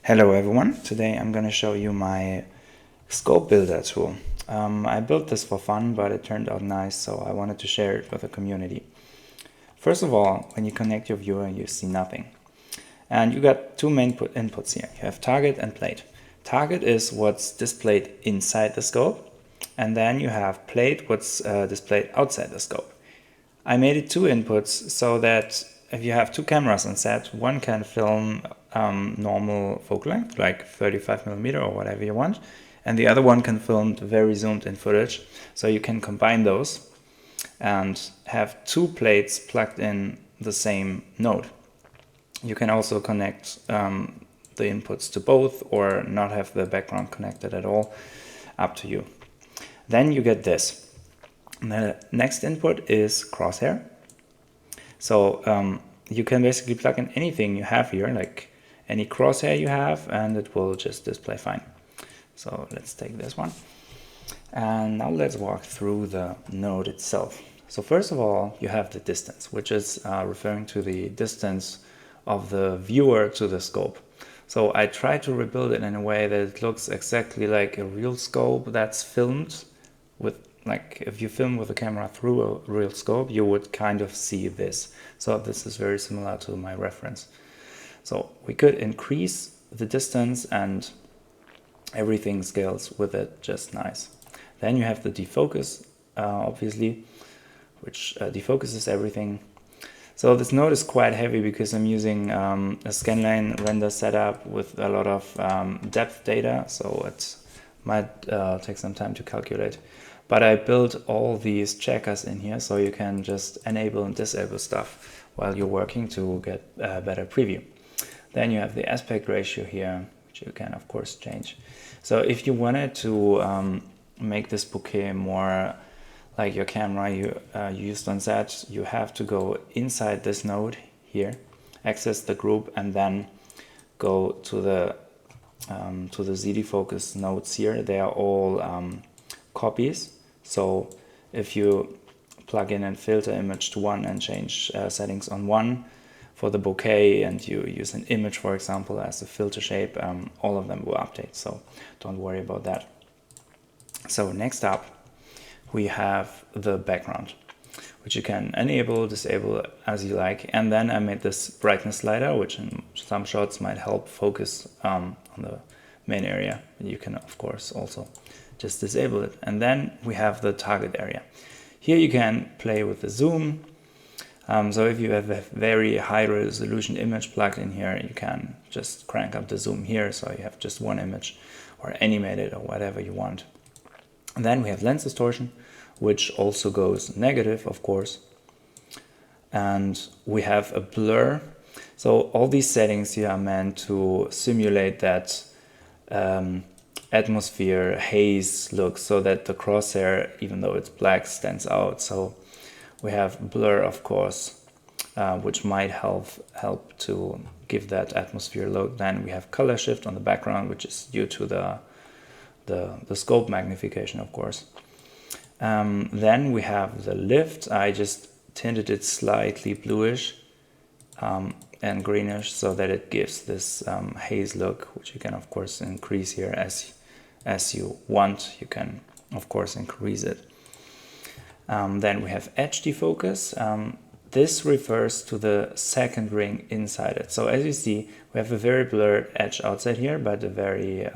Hello everyone, today I'm going to show you my scope builder tool. I built this for fun, but it turned out nice, so I wanted to share it with the community. First of all, when you connect your viewer, you see nothing. And you got two main inputs here. You have target and plate. Target is what's displayed inside the scope, and then you have plate, what's displayed outside the scope. I made it two inputs so that if you have two cameras on set, one can film normal focal length, like 35mm or whatever you want, and the other one can film very zoomed in footage. So you can combine those and have two plates plugged in the same node. You can also connect the inputs to both or not have the background connected at all, up to you. Then you get this. The next input is crosshair. So you can basically plug in anything you have here, like any crosshair you have, and it will just display fine. So let's take this one. And now let's walk through the node itself. So first of all, you have the distance, which is referring to the distance of the viewer to the scope. So I tried to rebuild it in a way that it looks exactly like a real scope that's filmed with, like if you film with a camera through a real scope, you would kind of see this. So this is very similar to my reference. So we could increase the distance and everything scales with it just nice. Then you have the defocus, obviously, which defocuses everything. So this node is quite heavy because I'm using a scanline render setup with a lot of depth data, so it might take some time to calculate. But I built all these checkers in here so you can just enable and disable stuff while you're working to get a better preview. Then you have the aspect ratio here, which you can of course change. So if you wanted to make this bouquet more like your camera you used on set, you have to go inside this node here, access the group, and then go to the Z defocus nodes here. They are all copies. So if you plug in and filter image to one and change settings on one for the bouquet, and you use an image, for example, as a filter shape, all of them will update. So don't worry about that. So next up, we have the background, which you can enable, disable as you like. And then I made this brightness slider, which in some shots might help focus on the main area. You can, of course, also just disable it. And then we have the target area. Here you can play with the zoom. So if you have a very high resolution image plugged in here, you can just crank up the zoom here, so you have just one image, or animate it or whatever you want. And then we have lens distortion, which also goes negative, of course. And we have a blur. So all these settings here are meant to simulate that atmosphere haze look, so that the crosshair, even though it's black, stands out. So we have blur, of course, which might help to give that atmosphere look. Then we have color shift on the background, which is due to the scope magnification, of course. Then we have the lift. I just tinted it slightly bluish and greenish so that it gives this haze look, which you can of course increase here as you want. You can of course increase it. Then we have edge defocus. This refers to the second ring inside it. So as you see, we have a very blurred edge outside here, but a very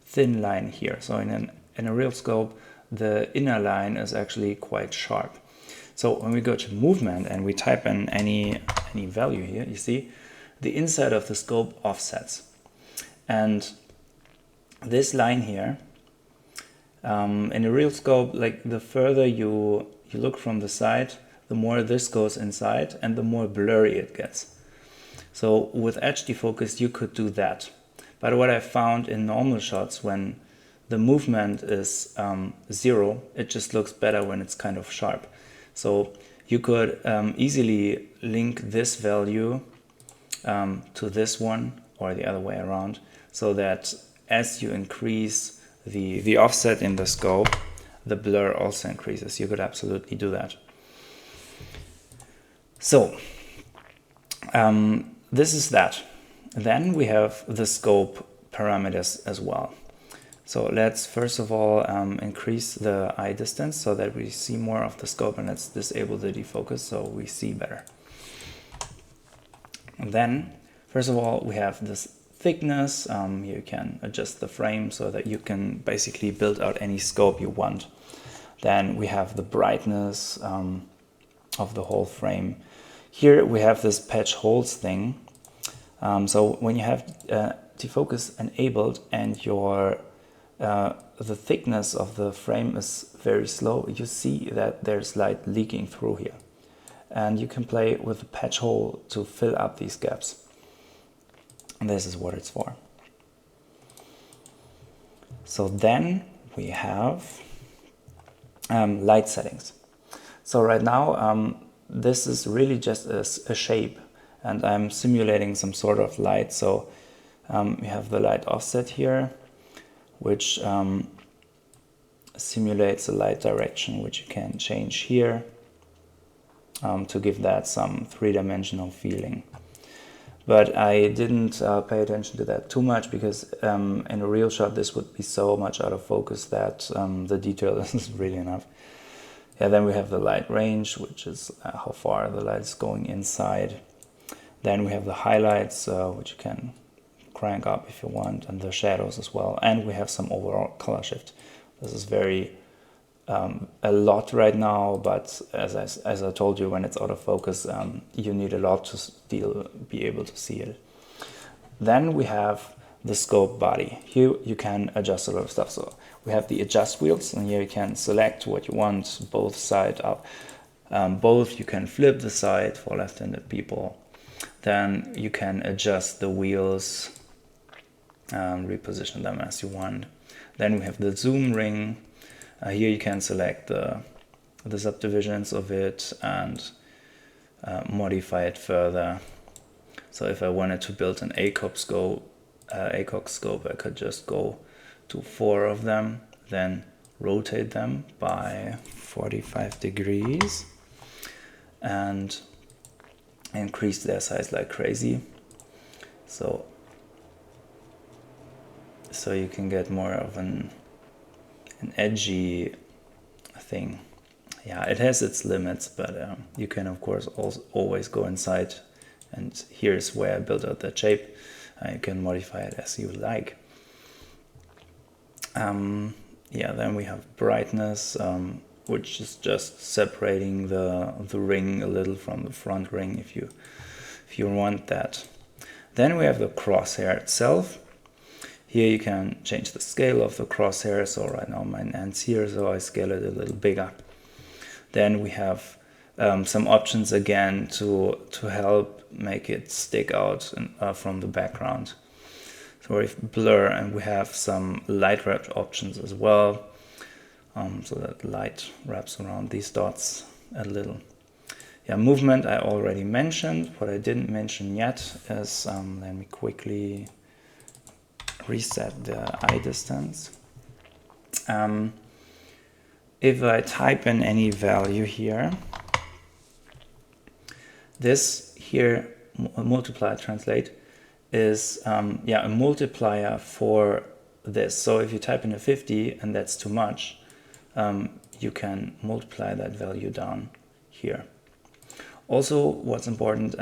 thin line here. So in a real scope, the inner line is actually quite sharp. So when we go to movement and we type in any value here, you see the inside of the scope offsets. And this line here, in a real scope, like the further you look from the side, the more this goes inside and the more blurry it gets. So with edge defocus, you could do that. But what I found in normal shots, when the movement is 0, it just looks better when it's kind of sharp. So you could easily link this value to this one or the other way around, so that as you increase the offset in the scope, the blur also increases. You could absolutely do that. So this is that. Then we have the scope parameters as well. So let's first of all increase the eye distance so that we see more of the scope, and let's disable the defocus so we see better. And then first of all we have this thickness. Here you can adjust the frame so that you can basically build out any scope you want. Then we have the brightness of the whole frame. Here we have this patch holes thing. So when you have defocus enabled and your the thickness of the frame is very slow, you see that there's light leaking through here. And you can play with the patch hole to fill up these gaps. And this is what it's for. So then we have light settings. So right now this is really just a shape, and I'm simulating some sort of light. So we have the light offset here, which simulates the light direction, which you can change here to give that some three-dimensional feeling. But I didn't pay attention to that too much because in a real shot this would be so much out of focus that the detail isn't really enough. Yeah, then we have the light range, which is how far the light is going inside. Then we have the highlights, which you can crank up if you want, and the shadows as well. And we have some overall color shift. This is very a lot right now, but as I told you, when it's out of focus, you need a lot to still be able to see it. Then we have the scope body. Here you can adjust a lot of stuff. So we have the adjust wheels, and here you can select what you want, both side up. Both you can flip the side for left-handed people. Then you can adjust the wheels and reposition them as you want. Then we have the zoom ring. Here you can select the subdivisions of it and modify it further. So if I wanted to build an ACOG scope, I could just go to 4 of them, then rotate them by 45 degrees and increase their size like crazy. So you can get more of an edgy thing. Yeah, it has its limits, but you can of course also always go inside, and here's where I built out that shape. You can modify it as you like. Yeah, then we have brightness, which is just separating the ring a little from the front ring if you want that. Then we have the crosshair itself. Here you can change the scale of the crosshair. So right now mine ends here, so I scale it a little bigger. Then we have some options again to help make it stick out from the background. So we have blur, and we have some light wrap options as well, so that light wraps around these dots a little. Yeah, movement I already mentioned. What I didn't mention yet is, let me quickly reset the eye distance. If I type in any value here, this here, multiply translate, is a multiplier for this. So if you type in a 50 and that's too much, you can multiply that value down here. Also, what's important,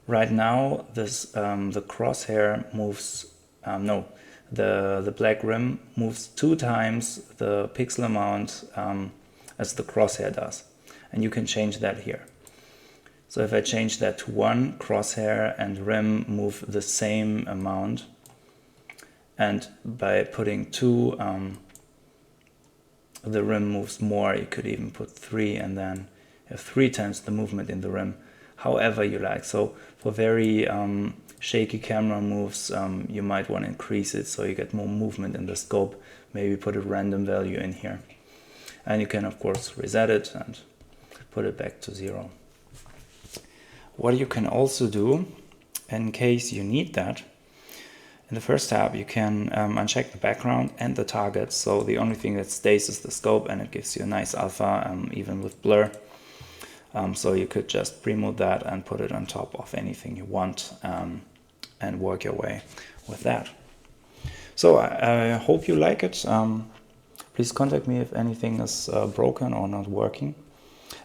right now this the crosshair moves, the black rim moves 2 times the pixel amount as the crosshair does, and you can change that here. So if I change that to 1, crosshair and rim move the same amount, and by putting 2, the rim moves more. You could even put 3 and then have 3 times the movement in the rim, however you like. So for very shaky camera moves, you might want to increase it so you get more movement in the scope. Maybe put a random value in here, and you can of course reset it and put it back to 0. What you can also do, in case you need that, in the first tab you can uncheck the background and the target, so the only thing that stays is the scope, and it gives you a nice alpha, even with blur. So you could just pre-mode that and put it on top of anything you want, and work your way with that. So I hope you like it. Please contact me if anything is broken or not working.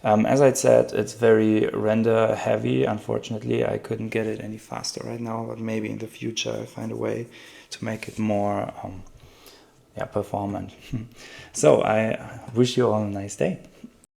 As I said, it's very render heavy. Unfortunately, I couldn't get it any faster right now, but maybe in the future I'll find a way to make it more performant. So I wish you all a nice day.